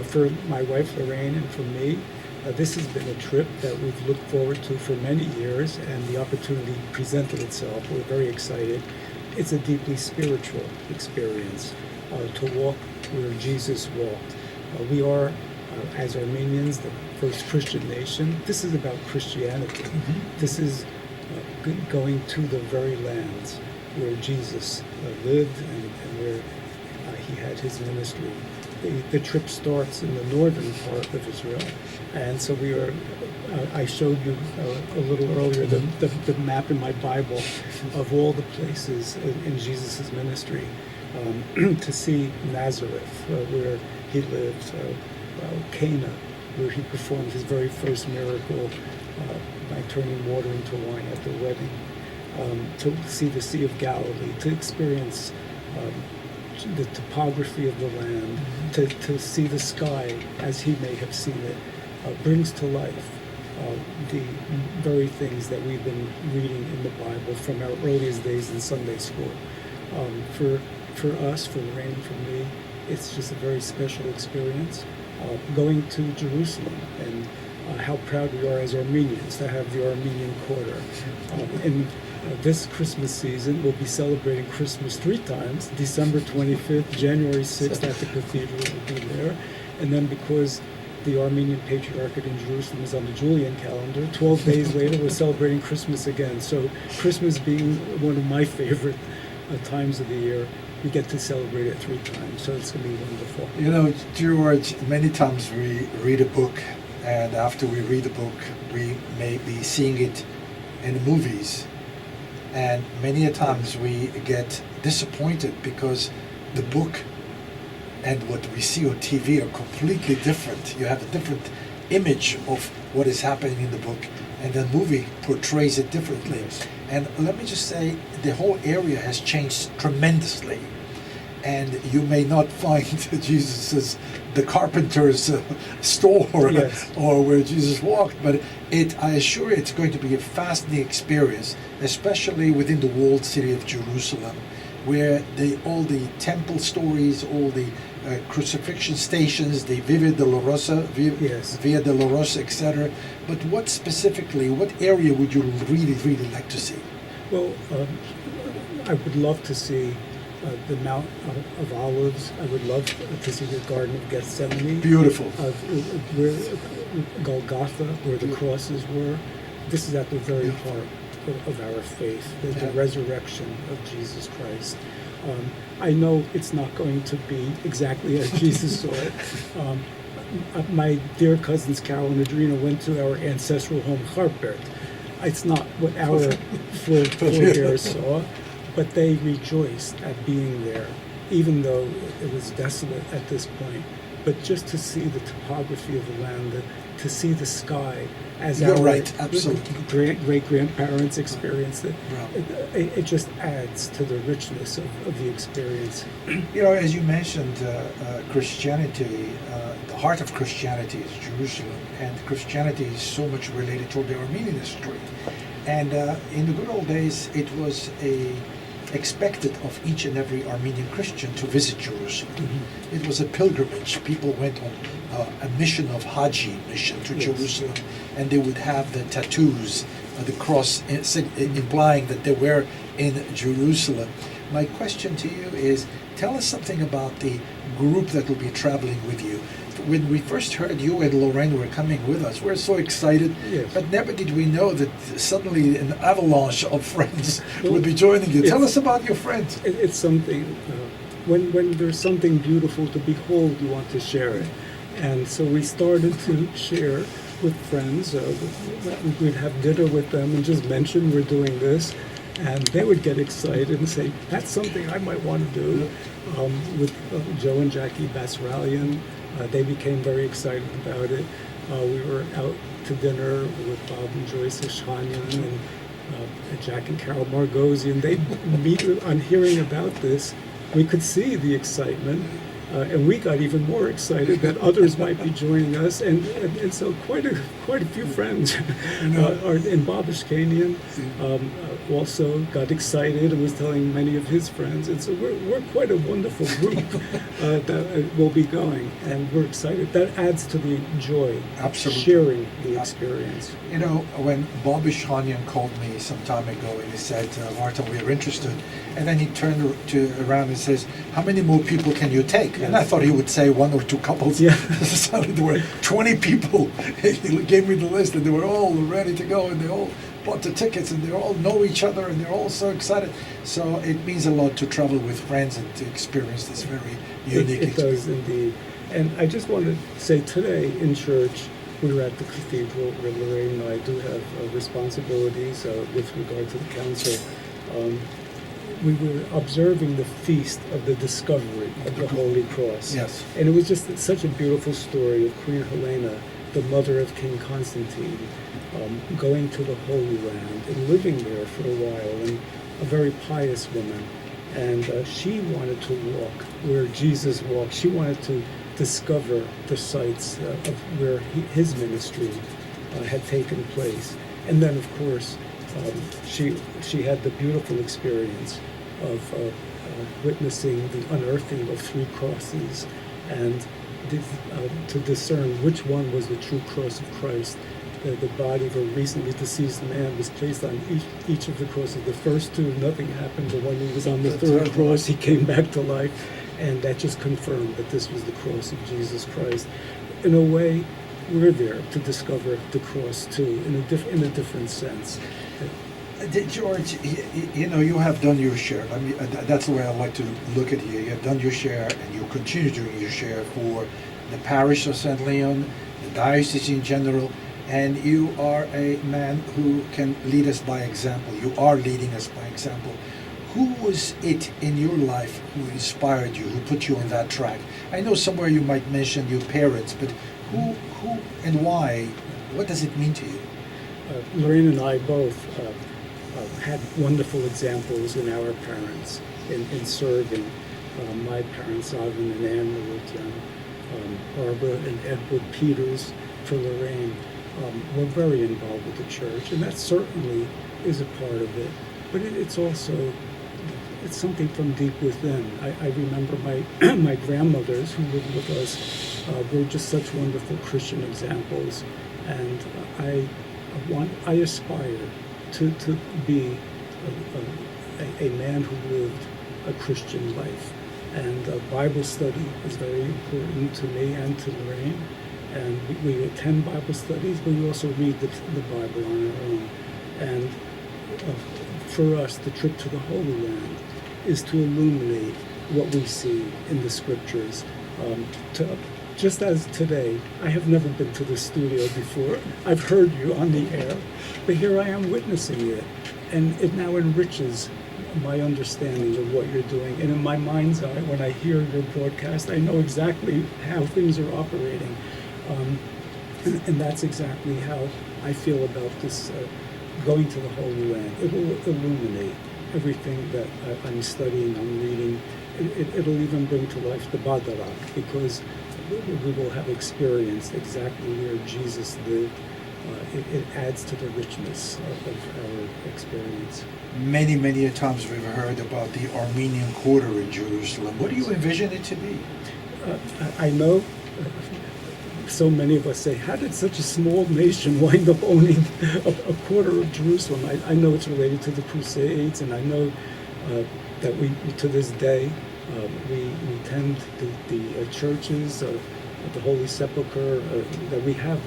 For my wife Lorraine and for me, this has been a trip that we've looked forward to for many years, and the opportunity presented itself. We're very excited. It's a deeply spiritual experience to walk where Jesus walked. We are, as Armenians, the first Christian nation. This is about Christianity. Mm-hmm. This is going to the very lands where Jesus lived and where he had his ministry. The trip starts in the northern part of Israel, and so we are. I showed you a little earlier the map in my Bible of all the places in Jesus' ministry. To see Nazareth, where he lived, Cana, where he performed his very first miracle by turning water into wine at the wedding, to see the Sea of Galilee, to experience the topography of the land, to see the sky as he may have seen it, brings to life the very things that we've been reading in the Bible from our earliest days in Sunday school. For us, for Lorraine and for me, it's just a very special experience. Going to Jerusalem, and how proud we are as Armenians to have the Armenian Quarter. In this Christmas season, we'll be celebrating Christmas 3 times. December 25th, January 6th at the cathedral, will be there. And then because the Armenian Patriarchate in Jerusalem is on the Julian calendar, 12 days later we're celebrating Christmas again. So Christmas being one of my favorite times of the year, we get to celebrate it 3 times, so it's going to be wonderful. You know, George, many times we read a book, and after we read the book, we may be seeing it in the movies, and many a times we get disappointed because the book and what we see on TV are completely different. You have a different image of what is happening in the book, and the movie portrays it differently. And let me just say, the whole area has changed tremendously. And you may not find Jesus's, the carpenter's store, yes, or where Jesus walked, but I assure you it's going to be a fascinating experience, especially within the walled city of Jerusalem, where all the temple stories, all the crucifixion stations, the Via Dolorosa, Via Dolorosa, etc. But what specifically, what area would you really, really like to see? Well, I would love to see the Mount of Olives. I would love to see the Garden of Gethsemane. Beautiful. Where Golgotha, where the crosses were. This is at the very heart of our faith, the resurrection of Jesus Christ. I know it's not going to be exactly as Jesus saw it. My dear cousins Carol and Adrina went to our ancestral home, Harpert. It's not what our forebears saw, but they rejoiced at being there, even though it was desolate at this point. But just to see the topography of the land, to see the sky as You're our right, absolutely. great-grandparents experienced it, it just adds to the richness of the experience. You know, as you mentioned, Christianity, the heart of Christianity is Jerusalem, and Christianity is so much related to the Armenian history. And in the good old days, it was expected of each and every Armenian Christian to visit Jerusalem. Mm-hmm. It was a pilgrimage. People went on a mission of Haji mission to Jerusalem, and they would have the tattoos, the cross, implying that they were in Jerusalem. My question to you is, tell us something about the group that will be traveling with you. When we first heard you and Lorraine were coming with us, we were so excited, but never did we know that suddenly an avalanche of friends would be joining you. Tell us about your friends. It's something, when there's something beautiful to behold, you want to share it. And so we started to share with friends. We'd have dinner with them and just mention we're doing this. And they would get excited and say, that's something I might want to do. With Joe and Jackie Basralian, they became very excited about it. We were out to dinner with Bob and Joyce Ashanian and Jack and Carol Margosian. They meet on hearing about this. We could see the excitement, And we got even more excited that others might be joining us, and so quite a few friends are in Bob Ishkanian also got excited and was telling many of his friends, and so we're quite a wonderful group that will be going, and we're excited. That adds to the joy, Absolutely. sharing the experience. You know, when Bob Ishkanian called me some time ago and he said, Martin, we're interested, and then he turned around and says, how many more people can you take? Yes. And I thought he would say one or two couples. Yeah. So there were 20 people. He gave me the list, and they were all ready to go, and they all bought the tickets, and they all know each other, and they're all so excited. So it means a lot to travel with friends and to experience this very unique It experience. does indeed. And I just want to say today in church, we were at the cathedral where Lorraine and I do have responsibilities with regard to the council. We were observing the feast of the discovery of the Holy Cross. Yes. And it was just such a beautiful story of Queen Helena, the mother of King Constantine, going to the Holy Land and living there for a while, and a very pious woman. And she wanted to walk where Jesus walked. She wanted to discover the sites of where his ministry had taken place. And then, of course, she had the beautiful experience of witnessing the unearthing of 3 crosses, and to discern which one was the true cross of Christ. The body of a recently deceased man was placed on each of the crosses. The first 2, nothing happened, but when he was on the 3rd cross, he came back to life, and that just confirmed that this was the cross of Jesus Christ. In a way, we're there to discover the cross too, in a different sense. George, you know, you have done your share. I mean, that's the way I like to look at you. You have done your share, and you continue doing your share for the parish of St. Leon, the diocese in general, and you are a man who can lead us by example. You are leading us by example. Who was it in your life who inspired you, who put you on that track? I know somewhere you might mention your parents, but who and why? What does it mean to you? Lorraine and I both had wonderful examples in our parents in serving. My parents, Ivan and Anne Marootian, Barbara and Edward Peters for Lorraine, were very involved with the church, and that certainly is a part of it. But it's also, it's something from deep within. I remember my grandmothers who lived with us were just such wonderful Christian examples, and I aspire to be a man who lived a Christian life. And Bible study is very important to me and to Lorraine. And we attend Bible studies, but we also read the Bible on our own. And for us, the trip to the Holy Land is to illuminate what we see in the Scriptures. Just as today, I have never been to the studio before. I've heard you on the air, but here I am witnessing it, and it now enriches my understanding of what you're doing. And in my mind's eye, when I hear your broadcast, I know exactly how things are operating. And that's exactly how I feel about this going to the Holy Land. It will illuminate everything that I'm studying, I'm reading. It'll even bring to life the Badarak, because we will have experienced exactly where Jesus lived. It adds to the richness of our experience. Many a times we've heard about the Armenian Quarter in Jerusalem. What do you envision it to be? I know so many of us say, how did such a small nation wind up owning a quarter of Jerusalem? I know it's related to the Crusades, and I know that we, to this day, we tend the churches, the Holy Sepulchre, that we have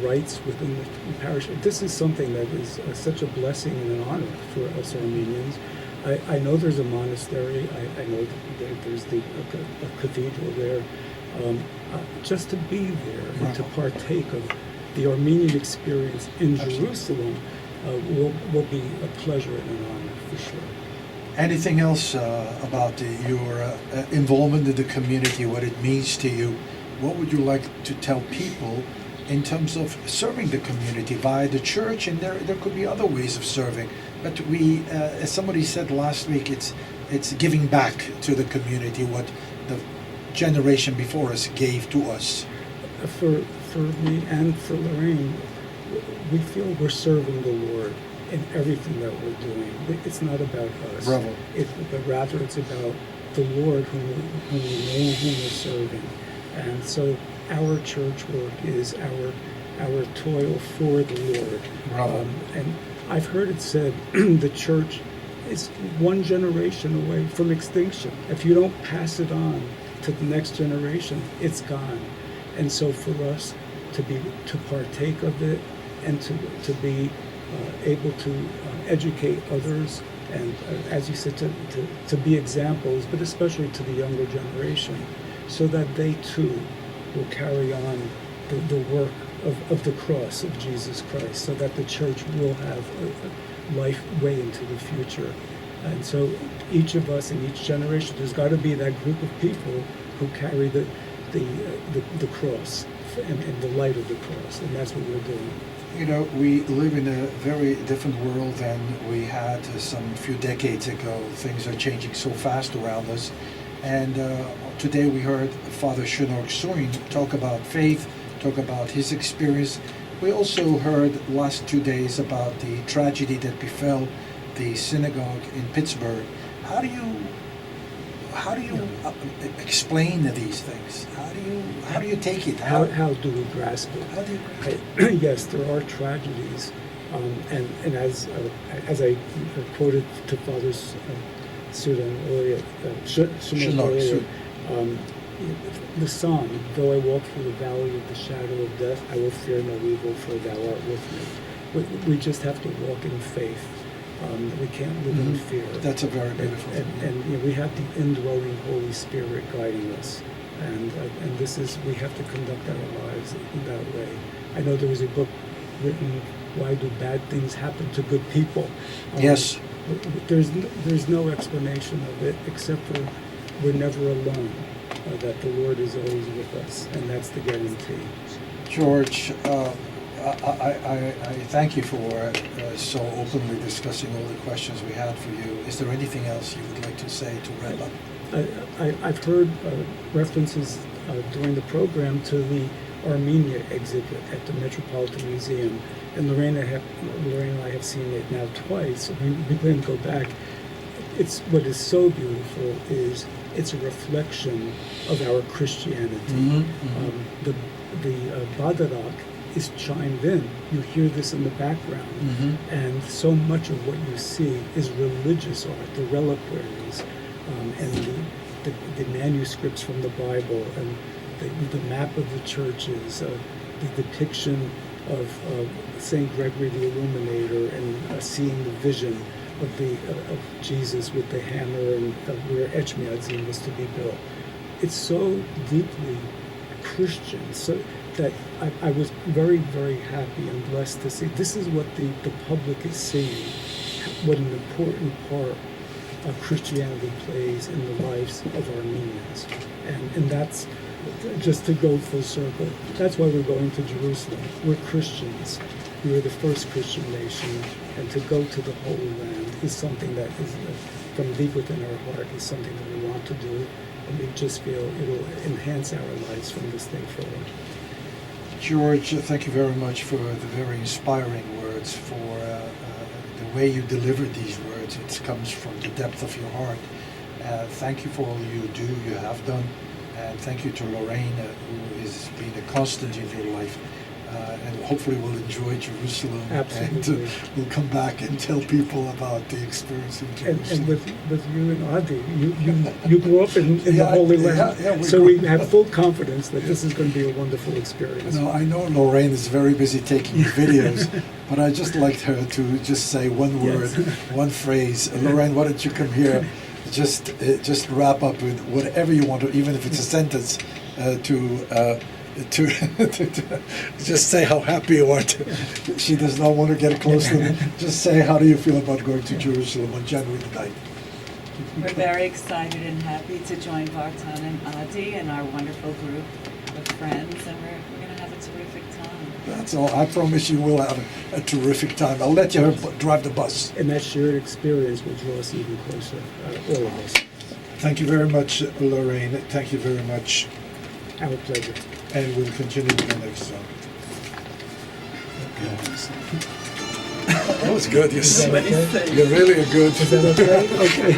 rights within the parish. This is something that is such a blessing and an honor for us Armenians. I know there's a monastery. I know that there's a cathedral there. Just to be there and to partake of the Armenian experience in Jerusalem will be a pleasure and an honor for sure. Anything else about your involvement in the community, what it means to you? What would you like to tell people in terms of serving the community via the church? And there could be other ways of serving. But we, as somebody said last week, it's giving back to the community what the generation before us gave to us. For me and for Lorraine, we feel we're serving the Lord in everything that we're doing. It's not about us. Bravo. But rather it's about the Lord whom we know, whom we're serving. And so our church work is our toil for the Lord. Bravo. And I've heard it said the church is one generation away from extinction. If you don't pass it on to the next generation, it's gone. And so for us to partake of it and to be able to educate others and, as you said, to be examples, but especially to the younger generation, so that they too will carry on the work of the cross of Jesus Christ, so that the church will have a life way into the future. And so each of us in each generation, there's got to be that group of people who carry the cross and the light of the cross, and that's what we're doing. You know, we live in a very different world than we had some few decades ago. Things are changing so fast around us. And today we heard Father Shinok Soin talk about faith, talk about his experience. We also heard last 2 days about the tragedy that befell the synagogue in Pittsburgh. How do you explain these things? How do you take it? How do we grasp it? How do you grasp it? Yes, there are tragedies, and as I quoted to Father Sudan earlier, Shimon earlier, the psalm, though I walk through the valley of the shadow of death, I will fear no evil, for thou art with me. We just have to walk in faith. We can't live in fear. That's a very beautiful thing. And we have the indwelling Holy Spirit guiding us. And this is, we have to conduct our lives in that way. I know there was a book written, Why Do Bad Things Happen to Good People? Yes. There's no explanation of it except for we're never alone, that the Lord is always with us, and that's the guarantee. George, I thank you for so openly discussing all the questions we had for you. Is there anything else you would like to say to wrap up? I've heard references during the program to the Armenia exhibit at the Metropolitan Museum, and Lorraine and I have seen it now twice. We plan to go back. It's what is so beautiful is it's a reflection of our Christianity. The Badarak is chimed in. You hear this in the background, and so much of what you see is religious art, the reliquaries, and the manuscripts from the Bible, and the map of the churches, the depiction of Saint Gregory the Illuminator, and seeing the vision of Jesus with the hammer and where Echmiadzin was to be built. It's so deeply Christian, so that I was very, very happy and blessed to see. This is what the public is seeing, what an important part of Christianity plays in the lives of Armenians. And that's, just to go full circle, that's why we're going to Jerusalem. We're Christians. We were the first Christian nation, and to go to the Holy Land is something that is, from deep within our heart, is something that we want to do, and we just feel it will enhance our lives from this day forward. George, thank you very much for the very inspiring words, for the way you delivered these words. It comes from the depth of your heart. Thank you for all you do, you have done, and thank you to Lorraine, who has been a constant in your life. And hopefully we'll enjoy Jerusalem. Absolutely. And we'll come back and tell people about the experience in Jerusalem. And with you and Adi, you grew up in the Holy Land, so we have full confidence that this is going to be a wonderful experience. No, I know Lorraine is very busy taking videos, but I just liked her to just say one word, one phrase. Lorraine, why don't you come here? Just wrap up with whatever you want to, even if it's a sentence, to just say how happy you are. She does not want to get close to them. Just say, how do you feel about going to Jerusalem on January the 9th? We're very excited and happy to join Vartan and Adi and our wonderful group of friends, and we're going to have a terrific time. That's all. I promise you will have a terrific time. I'll let you drive the bus. And that shared experience will draw us even closer, all of us. Thank you very much, Lorraine. Thank you very much, Our pleasure. and we'll continue again next time. That was good. Is that okay? You're really a good. Is that okay? Okay.